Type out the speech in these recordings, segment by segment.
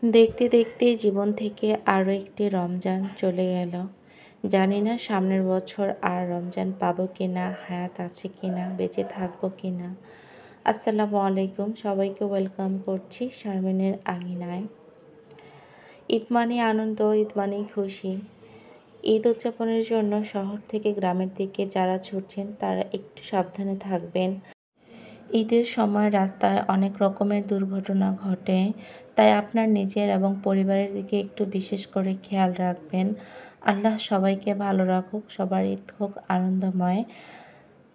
দেখতে দেখতে জীবন থেকে আরও একটি রমজান চলে গেল। জানি না সামনের বছর আর রমজান পাবো কিনা, হায়াত আছে কিনা, বেঁচে থাকবো কিনা। আসসালামু আলাইকুম, সবাইকে ওয়েলকাম করছি শারমিনের আঙিনায়। ঈদ মানে আনন্দ, ঈদ মানেই খুশি। ঈদ উদযাপনের জন্য শহর থেকে গ্রামের দিকে যারা ছুটছেন তারা একটু সাবধানে থাকবেন। ঈদের সময় রাস্তায় অনেক রকমের দুর্ঘটনা ঘটে, তাই আপনার নিজের এবং পরিবারের দিকে একটু বিশেষ করে খেয়াল রাখবেন। আল্লাহ সবাইকে ভালো রাখুক, সবার ঈদ হোক আনন্দময়।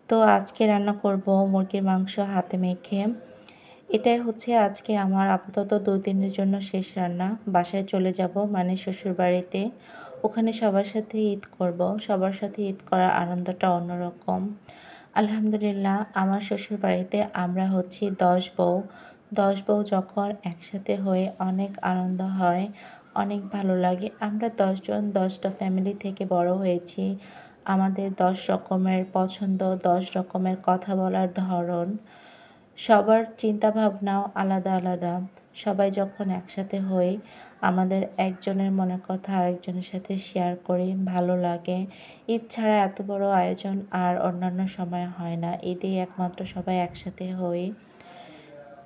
তো আজকে রান্না করব মুরগির মাংস হাতে মেখে। এটাই হচ্ছে আজকে আমার আপাতত ২ দিনের জন্য শেষ রান্না। বাসায় চলে যাব, মানে শ্বশুরবাড়িতে। ওখানে সবার সাথে ঈদ করব। সবার সাথে ঈদ করার আনন্দটা অন্যরকম। আলহামদুলিল্লাহ, আমার শ্বশুরবাড়িতে আমরা হচ্ছি ১০ বউ। ১০ বউ যখন একসাথে হয়ে অনেক আনন্দ হয়, অনেক ভালো লাগে। আমরা ১০ জন ১০টা ফ্যামিলি থেকে বড় হয়েছি। আমাদের ১০ রকমের পছন্দ, ১০ রকমের কথা বলার ধরন। সবার চিন্তাভাবনাও আলাদা আলাদা। সবাই যখন একসাথে হই, আমাদের একজনের মনের কথা আরেকজনের সাথে শেয়ার করি, ভালো লাগে। ঈদ ছাড়া এত বড় আয়োজন আর অন্যান্য সময় হয় না। ঈদেই একমাত্র সবাই একসাথে হই।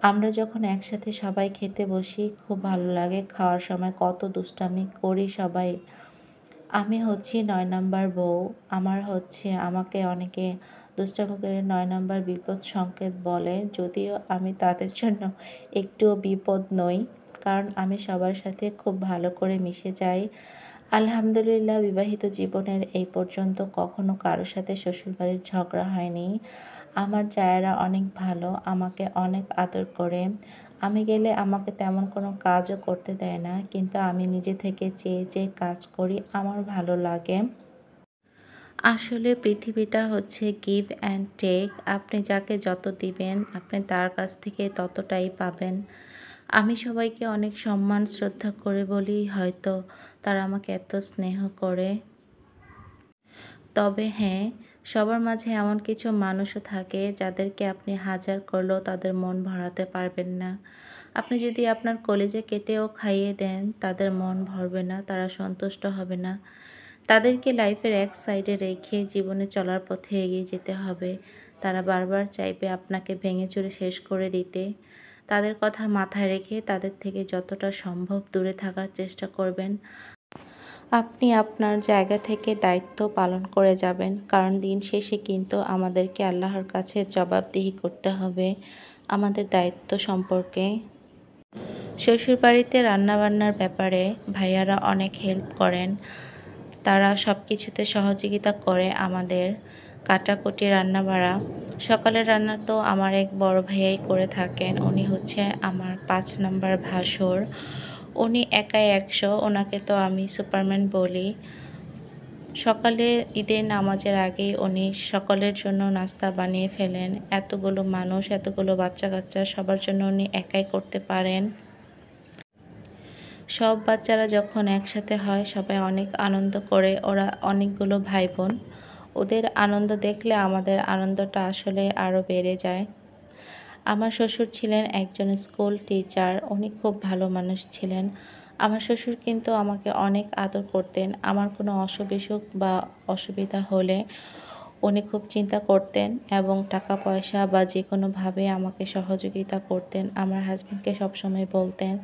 আমরা যখন একসাথে সবাই খেতে বসি, খুব ভালো লাগে। খাওয়ার সময় কত দুষ্টামি করি সবাই। আমি হচ্ছি ৯ নাম্বার বউ। আমাকে অনেকে দুষ্টামি করে ৯ নাম্বার বিপদ সংকেত বলে। যদিও আমি তাদের জন্য একটুও বিপদ নই। কারণ আমি সবার সাথে খুব ভালো করে মিশে যাই। আলহামদুলিল্লাহ, বিবাহিত জীবনের এই পর্যন্ত কখনো কারো সাথে শ্বশুরবাড়ির ঝগড়া হয়নি। আমার জায়েরা অনেক ভালো, আমাকে অনেক আদর করে। আমি গেলে আমাকে তেমন কোনো কাজও করতে দেয় না। কিন্তু আমি নিজে থেকে চেয়ে চেয়ে কাজ করি, আমার ভালো লাগে। আসলে পৃথিবীটা হচ্ছে গিভ অ্যান্ড টেক। আপনি যাকে যত দিবেন, আপনি তার কাছ থেকে ততটাই পাবেন। আমি সবাইকে অনেক সম্মান শ্রদ্ধা করে বলেই হয়তো তারা আমাকে এত স্নেহ করে। তবে হ্যাঁ, সবার মাঝে এমন কিছু মানুষও থাকে যাদেরকে আপনি হাজার করলেও তাদের মন ভরাতে পারবেন না। আপনি যদি আপনার কলিজা কেটেও খাইয়ে দেন, তাদের মন ভরবে না, তারা সন্তুষ্ট হবে না। তাদেরকে লাইফের এক সাইডে রেখে জীবনে চলার পথে এগিয়ে যেতে হবে। তারা বারবার চাইবে আপনাকে ভেঙেচুরে শেষ করে দিতে। তাদের কথা মাথায় রেখে তাদের থেকে যতটা সম্ভব দূরে থাকার চেষ্টা করবেন। আপনি আপনার জায়গা থেকে দায়িত্ব পালন করে যাবেন, কারণ দিন শেষে কিন্তু আমাদেরকে আল্লাহর কাছে জবাবদিহি করতে হবে আমাদের দায়িত্ব সম্পর্কে। শ্বশুরবাড়িতে রান্নাবান্নার ব্যাপারে ভাইয়ারা অনেক হেল্প করেন। তারা সব কিছুতে সহযোগিতা করে আমাদের। কাটাকুটি, রান্নাবাড়া। সকালের রান্না তো আমার এক বড় ভাইয়াই করে থাকেন। উনি হচ্ছে আমার ৫ নাম্বার ভাসুর। উনি একাই ১০০, ওনাকে তো আমি সুপারম্যান বলি। সকালে ঈদের নামাজের আগেই উনি সকলের জন্য নাস্তা বানিয়ে ফেলেন। এতগুলো মানুষ, এতগুলো বাচ্চা-কাচ্চা সবার জন্য উনি একাই করতে পারেন। সব বাচ্চারা যখন একসাথে হয় সবাই অনেক আনন্দ করে। ওরা অনেকগুলো ভাই-বোন। ওদের আনন্দ দেখলে আমাদের আনন্দটা আসলে আরও বেড়ে যায়। আমার শ্বশুর ছিলেন একজন স্কুল টিচার। উনি খুব ভালো মানুষ ছিলেন। আমার শ্বশুর কিন্তু আমাকে অনেক আদর করতেন। আমার কোনো অসুখ-বিসুখ বা অসুবিধা হলে উনি খুব চিন্তা করতেন এবং টাকা পয়সা বা যেকোনোভাবে আমাকে সহযোগিতা করতেন। আমার হাসব্যান্ডকে সবসময় বলতেন,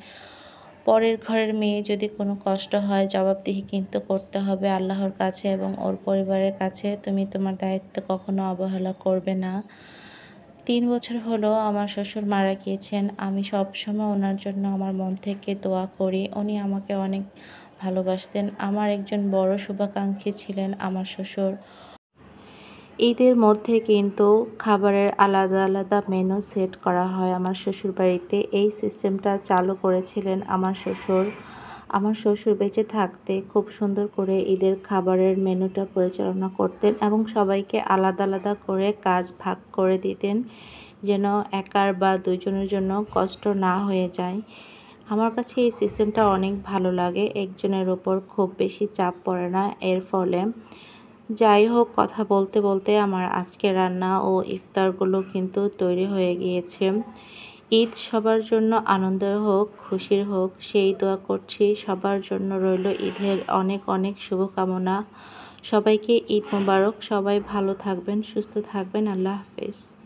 পরের ঘরের মেয়ে যদি কোনো কষ্ট হয়, জবাবদিহি কিন্তু করতে হবে আল্লাহর কাছে এবং ওর পরিবারের কাছে। তুমি তোমার দায়িত্ব কখনো অবহেলা করবে না। ৩ বছর হলো আমার শ্বশুর মারা গিয়েছেন। আমি সবসময় ওনার জন্য আমার মন থেকে দোয়া করি। উনি আমাকে অনেক ভালোবাসতেন। আমার একজন বড় শুভাকাঙ্ক্ষী ছিলেন আমার শ্বশুর। ঈদের মধ্যে কিন্তু খাবারের আলাদা আলাদা মেনু সেট করা হয় আমার শ্বশুরবাড়িতে। এই সিস্টেমটা চালু করেছিলেন আমার শ্বশুর। আমার শ্বশুর বেঁচে থাকতে খুব সুন্দর করে ঈদের খাবারের মেনুটা পরিচালনা করতেন এবং সবাইকে আলাদা আলাদা করে কাজ ভাগ করে দিতেন, যেন একার বা ২ জনের জন্য কষ্ট না হয়ে যায়। আমার কাছে এই সিস্টেমটা অনেক ভালো লাগে। একজনের ওপর খুব বেশি চাপ পড়ে না এর ফলে। যাই হোক, কথা বলতে বলতে আমার আজকের রান্না ও ইফতারগুলো কিন্তু তৈরি হয়ে গিয়েছে। ঈদ সবার জন্য আনন্দের হোক, খুশির হোক সেই দোয়া করছি। সবার জন্য রইল ঈদের অনেক অনেক শুভকামনা। সবাইকে ঈদ মোবারক। সবাই ভালো থাকবেন, সুস্থ থাকবেন। আল্লাহ হাফেজ।